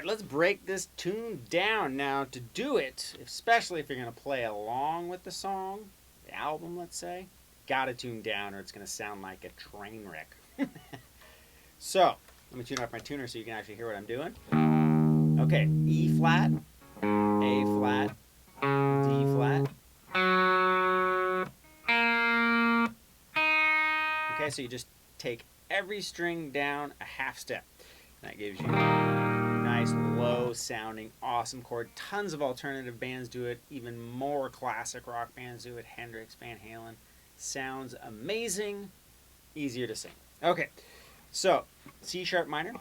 let's break this tune down. Now, to do it, especially if you're going to play along with the song, the album, let's say, gotta tune down or it's going to sound like a train wreck. So, let me tune up my tuner so you can actually hear what I'm doing. Okay, E flat, A flat, D flat. Okay, so you just take every string down a half step. That gives you a nice, low sounding, awesome chord. Tons of alternative bands do it. Even more classic rock bands do it. Hendrix, Van Halen. Sounds amazing. Easier to sing. Okay, so C sharp minor.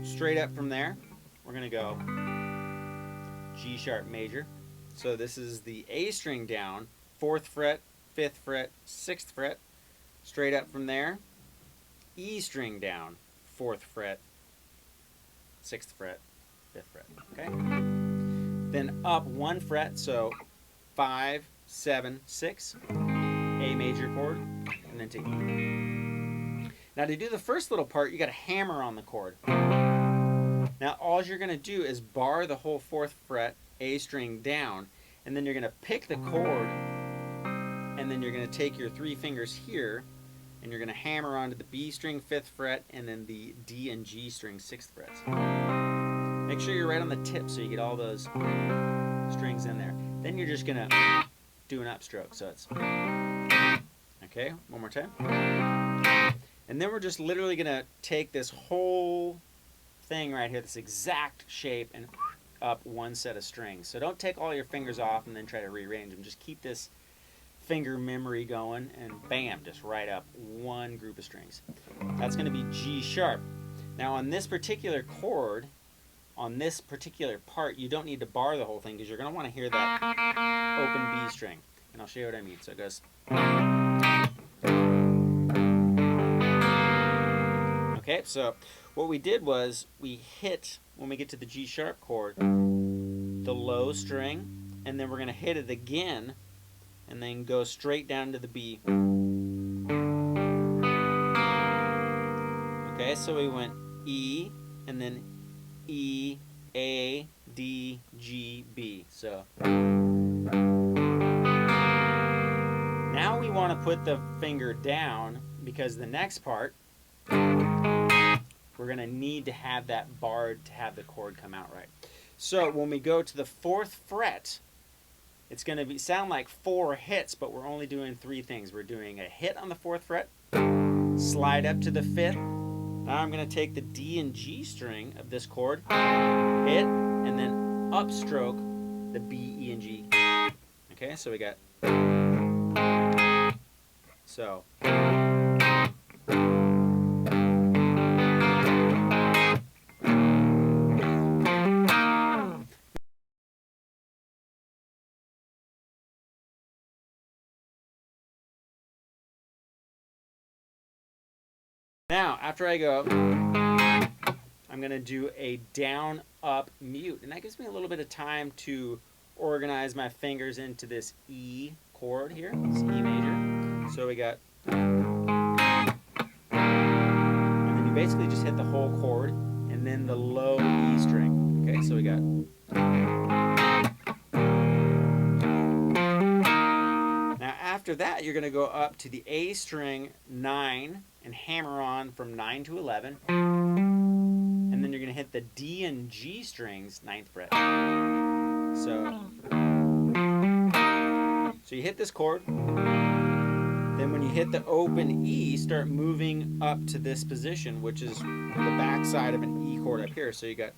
Straight up from there, we're going to go G sharp major. So this is the A string down, 4th fret, 5th fret, 6th fret. Straight up from there, E string down, 4th fret, 6th fret, 5th fret. Okay? Then up 1 fret, so 5, 7, 6, A major chord, and then to E. Now to do the first little part, you got to hammer on the chord. Now all you're going to do is bar the whole 4th fret, A string down, and then you're going to pick the chord, and then you're going to take your 3 fingers here, and you're going to hammer onto the B string 5th fret, and then the D and G string 6th frets. Make sure you're right on the tip so you get all those strings in there. Then you're just going to do an upstroke. So it's, okay, one more time. And then we're just literally going to take this whole thing right here, this exact shape, and up 1 set of strings. So don't take all your fingers off and then try to rearrange them. Just keep this finger memory going, and bam, just right up 1 group of strings. That's going to be G sharp. Now on this particular chord, on this particular part, you don't need to bar the whole thing because you're going to want to hear that open B string. And I'll show you what I mean. So it goes. Okay, so what we did was we hit, when we get to the G sharp chord, the low string, and then we're going to hit it again and then go straight down to the B. Okay, so we went E, and then E, A, D, G, B. So now we want to put the finger down because the next part, we're going to need to have that barred to have the chord come out right. So when we go to the 4th fret, it's going to sound like 4 hits, but we're only doing 3 things. We're doing a hit on the 4th fret, slide up to the 5th. Now I'm going to take the D and G string of this chord, hit, and then upstroke the B, E, and G. Okay, so we got, so. Now, after I go, I'm going to do a down, up, mute. And that gives me a little bit of time to organize my fingers into this E chord here, this E major. So we got, and then you basically just hit the whole chord, and then the low E string. Okay, so we got. Now after that, you're going to go up to the A string 9, and hammer on from 9 to 11, and then you're going to hit the D and G strings 9th fret. So you hit this chord, then when you hit the open E, start moving up to this position, which is the back side of an E chord up here. So you got